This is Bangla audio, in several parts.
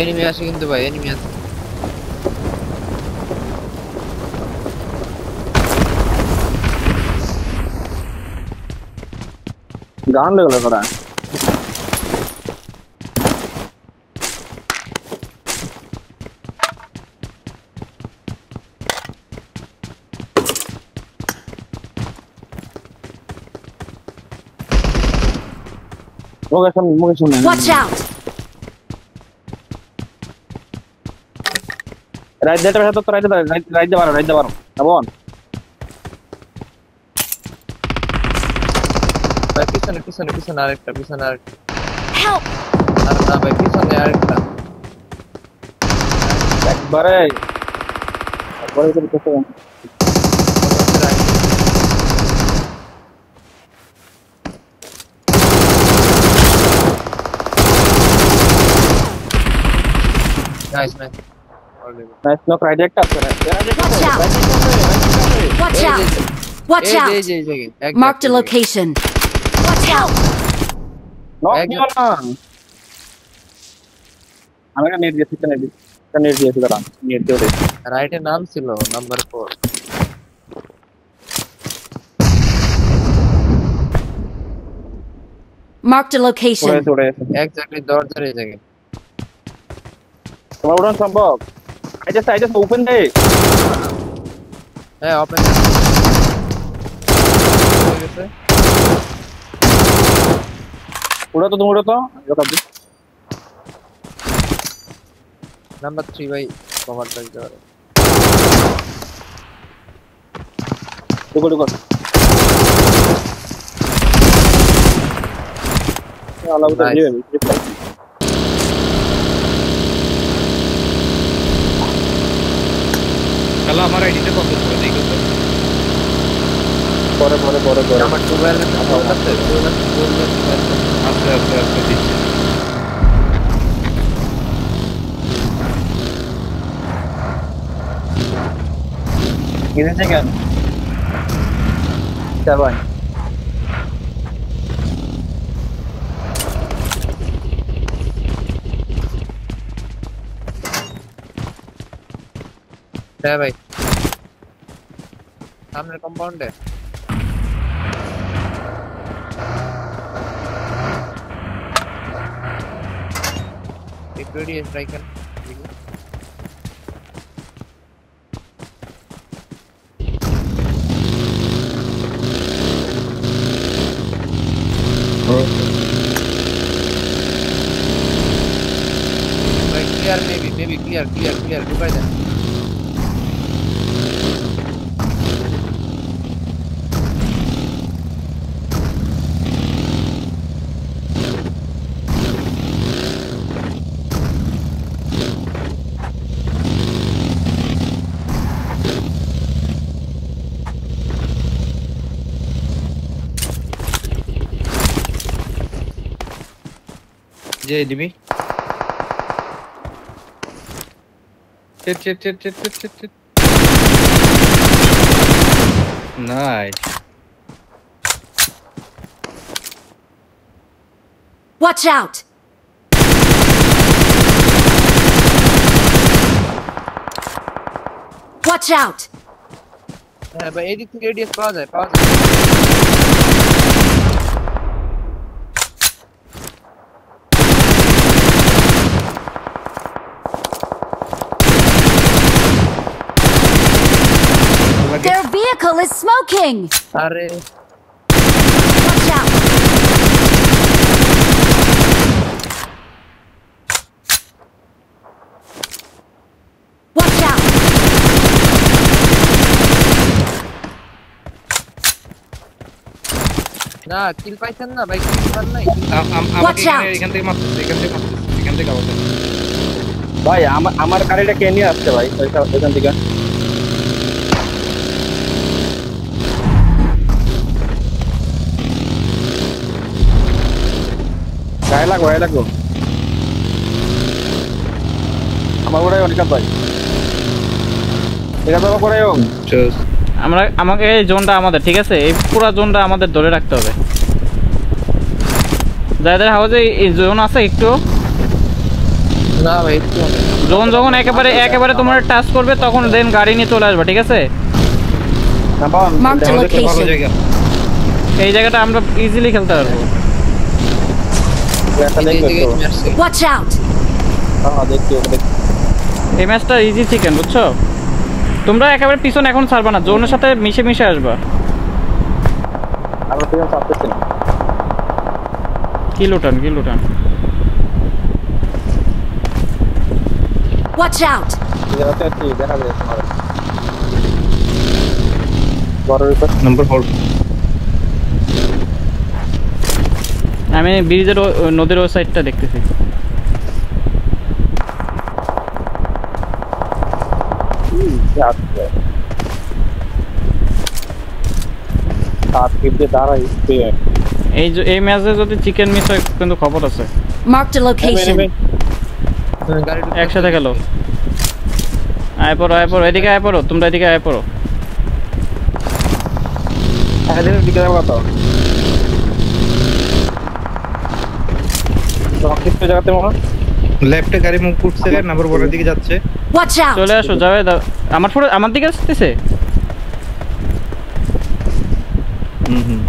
এনিমি আসে কিন্তু ভাই, এনিমি আছে। গান লাগলো করা লোকেশন Watch out! রাইট যেটা তো রাইট দে পারো কেমন ভাই পিছনে আরেকটা Help! আর না ভাই পিছনে আরেকটা। একবারে তো করতে নাইস নাইস নক রাইট একটা আছে Watch out! Watch out! Marked a location. Watch out! Knock নিও না আমি একটা নেট দিয়েছি দাঁড়ান নেট দিয়ে দেই রাইটে নাম ছিল number 4। Marked a location. Exactly দরজার এই জায়গায়। তোমার উড়ান সম্ভব I just open the হ্যাঁ ওপেন হয়ে গেছে। উড়া তো তুমি উড়া তো নাম্বার 3 ভাই কভার দিতে পারে। ঢুকো আলাদা করে দিয়ে চলো আমার আইডিতে কত করে দেখো তো পরে আমার মোবাইলে আছে আস্তে দিচ্ছি কিনেছে কেন চাবাই হ্যাঁ ভাই সামনের কম্পাউন্ডে एक वीडियो स्ट्राइक कर क्लियर maybe clear रुका जा যে দিবি Shit. Nice. Watch out! Watch out! হ্যাঁ ভাই এদিক থেকে এডিএস পাওয়া যায় Their vehicle is smoking! अरे Watch out! Watch out! না কিল পাইছেন না ভাই কিল পান নাই Watch out! এখান থেকে আওয়াজ ভাই আমার গাড়িটা কে নিয়ে আসছে ভাই ওইখান থেকে গায়ে লাগো আমার ওরাই অনেক ভাই এটা তো করাই হোক আমাকে এই জোনটা আমাদের ঠিক আছে এই পুরো জোনটা আমাদের ধরে রাখতে হবে যাদের হাউসে এই জোন আছে একটু না ভাই একটু জোন যখন একেবারে তোমার টাচ করবে তখন দেন গাড়ি নিয়ে চলে আসবে, ঠিক আছে? না বাবা Marked a ভালো location. জায়গা। এই জায়গাটা আমরা ইজিলি খেলতে পারবো। একটা দেখবে তো Watch out! হ্যাঁ দেখছি ওটা দেখছি এই ম্যাচটা ইজি চিকেন, বুঝছো? তোমরা একেবারে পিছনে এখন ছাড়বা না, জোনের সাথে মিশে আসবা। আমরা পিছন চাপতেছি না কি লুটান Watch out! জায়গাতে কি দেখা যায় তোমার বড় রিপোর্ট নাম্বার 4 আমি ব্রিজের নদীর ওই সাইডটা দেখতেছি। আচ্ছা সাত ফিটে দাঁড়াই এই ম্যাচে যদি চিকেন মিস হয় কিন্তু খবর আছে। Marked a location. গাড়ি একসাথে গেল। আয় পড়ো এদিকে আয় পড়ো, তোমরা এদিকে আয় পড়ো। এদিকে দিকে যাবো তো রকিট জায়গাতে মনে লেফটে গাড়ি মুভ করছে, নাম্বার 1 এর দিকে যাচ্ছে। Watch out! চলে আসো, যাবে আমার দিকে আসতেছে। হুম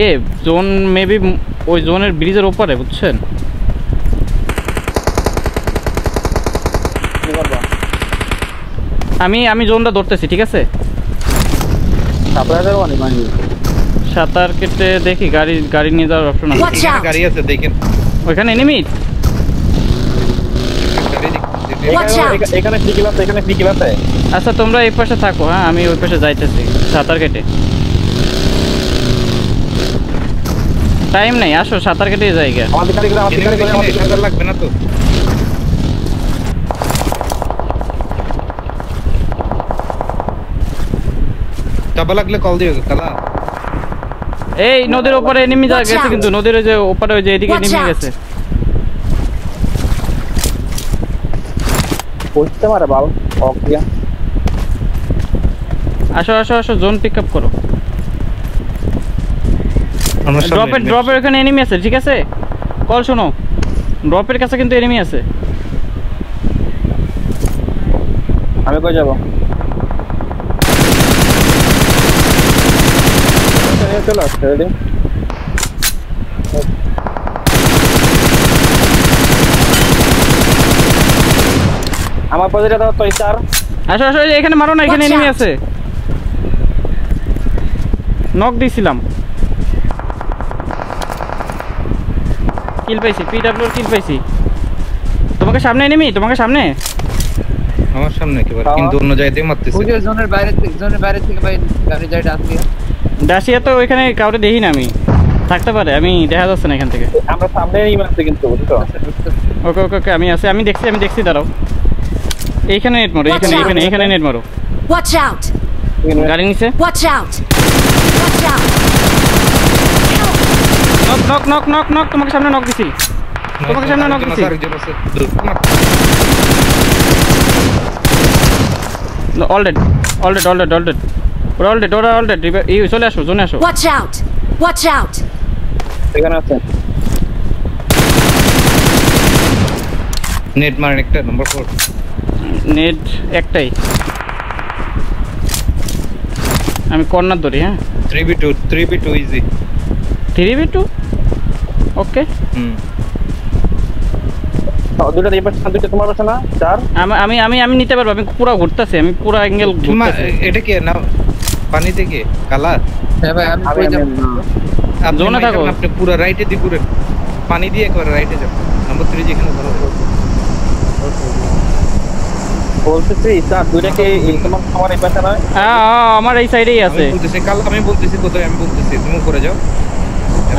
এ জোন মেবি ওই জোনের ব্রিজের ওপরে, বুঝছেন? কি করবা আমি জোনটা ধরতেছি, ঠিক আছে? তারপরে যাবো না মানে সাঁতার কেটে দেখি গাড়ি নিয়ে যাওয়ার অপশন আছে। Watch এখানে out! গাড়ি আছে, দেখেন। ওইখানে এনিমি। গাড়ি দেখতে Watch out! এখানে ফ্রি কিল আছে আচ্ছা তোমরা এই পাশে থাকো, হ্যাঁ আমি ওই পাশে যাইতেছি সাঁতার কেটে। টাইম নাই, আসো সাঁতার কেটে যাই গা। আমাদের গাড়ি সাঁতার লাগবে না তো। চাপা লাগলে কল দিও কালা। এই নদীর ওপরে এনিমি Watch গেছে out! কিন্তু, নদীর ওই যে ওপরে ওই যে এদিকে Watch এনিমি out! গেছে। পৌঁছতে পারে বাবা অক্রিয়া আসো জোন পিক আপ করো। আমরা ড্রপের ওখানে এনিমি আছে, ঠিক আছে? কল শোনো, ড্রপের কাছে কিন্তু এনিমি আছে। আমি কই যাব চলো আসতে রেডি আমার পজিটা দাও তো স্টার আসো এখানে মারো না, এখানে Watch এনিমি out! আছে। নক দিছিলাম, কিল পাইছি, পিডব্লিউর কিল পাইছি। তোমাকে সামনে এনিমি, তোমাকে সামনে। আমার সামনে একেবারে, বাবা। কিন্তু অন্য জায়গায় দিয়ে মারতেছে। ওই যে জোনের বাইরে থেকে ভাই গাড়ি যায় ডাকিয়ে ডাসিয়া তো ওইখানে কাউরে দেখি না আমি, থাকতে পারে, আমি দেখা যাচ্ছে না এখান থেকে। আমরা সামনে এই মারতে কিন্তু বুঝছো ওকে আমি দেখছি দাঁড়াও। এইখানে নেট মারো, Watch out! এইখানে নেট মারো। Watch out! গাড়ি নিচে। Watch out! Watch out! Knock তোমাকে সামনে নক দিছি। তোমাকে সামনে নক দিছি। আরেকজন আছে। অলরেড ওরা অলরেড চলে আসো, জোনে আসো। Watch out! Watch out! এখানে আছে নেট মারেন একটা, নাম্বার 4। নেট একটাই, আমি কর্নার ধরি। হ্যাঁ 3v2 ইজি। 3v2 ওকে। দুটো এই পাশে দুটো তোমার পাশে না চার আমি নিতে পারবো, আমি পুরো ঘুরতেছি, আমি পুরো অ্যাঙ্গেল ঘুরতেছি। এটা কি না পানি থেকে কালা? হ্যাঁ ভাই আমি কই যাব আপনি জোনে থাকো। আপনি পুরো রাইটে দিয়ে ঘুরেন, পানি দিয়ে একবার রাইটে যান। নাম্বার 3 যেখানে ধরো বলতেছি স্যার দুইটাকে তোমার আমার এই পাশে নয় আমার এই সাইডেই আছে। আমি বলতেছি কোথায়, আমি বলতেছি তুমি করে যাও।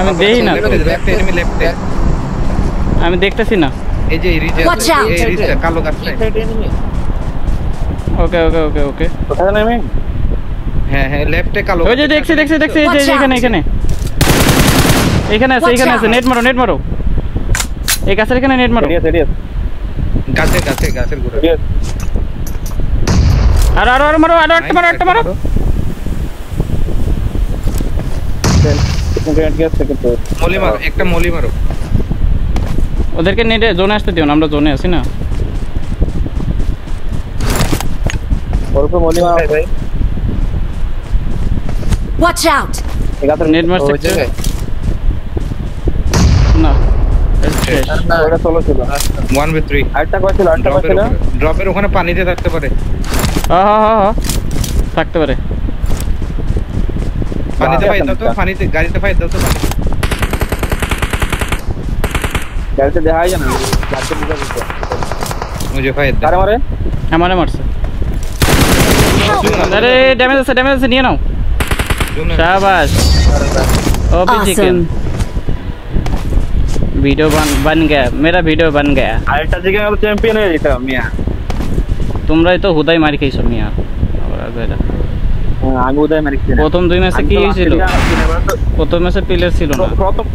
আমি দেখি না, লেফট এনিমি লেফটে। আমি দেখতেছি না। এই যে Watch out! এই রিজটা কালো গাছটা। ওকে কোথায় জানি আমি হ্যাঁ লেফটে কালো। ওই যে দেখছি এই যে Watch out! এখানে আছে। নেট মারো এই গাছের এখানে নেট মারো। রেডিয়াস গাছের গোড়া। আর মারো, একটা মারো। গ্রেনেড গ্যাস থেকে তো মলি মারো, একটা মলি মারো। ওদেরকে নেটে জোনে আসতে দিও না, আমরা জোনে আছি না। ওর উপর মলিমা ভাই Watch out! এগাতে নেট মারছে ওই জায়গায় না শেষ। না ওটা চলো ছিল 1v3 আরেকটা কইছিল ড্রপের ওখানে পানিতে থাকতে পারে, হ্যাঁ থাকতে পারে। পানিতে ফাইট দাও তো, পানিতে গাড়িতে ফাইট দাও তো। গাড়িতে দেখাই জানা গাড়িতে বুঝা দিতে মুঝে ফাইট দাও। কারে মারে আমারে মারছে। আরে ড্যামেজ আছে নিয়ে নাও। शाबाश ओपी चिकन वीडियो बन गया, मेरा वीडियो बन गया। আরেকটা চিকেন হলো চ্যাম্পিয়ন হয়ে যেত মিয়া। তোমরাই তো হুদাই মারি খাইছো মিয়া। আমি উদয় মারিছি প্রথম দুই ম্যাচে কি হয়েছিল? প্রথম ম্যাচে প্লেয়ার ছিল না। প্রথম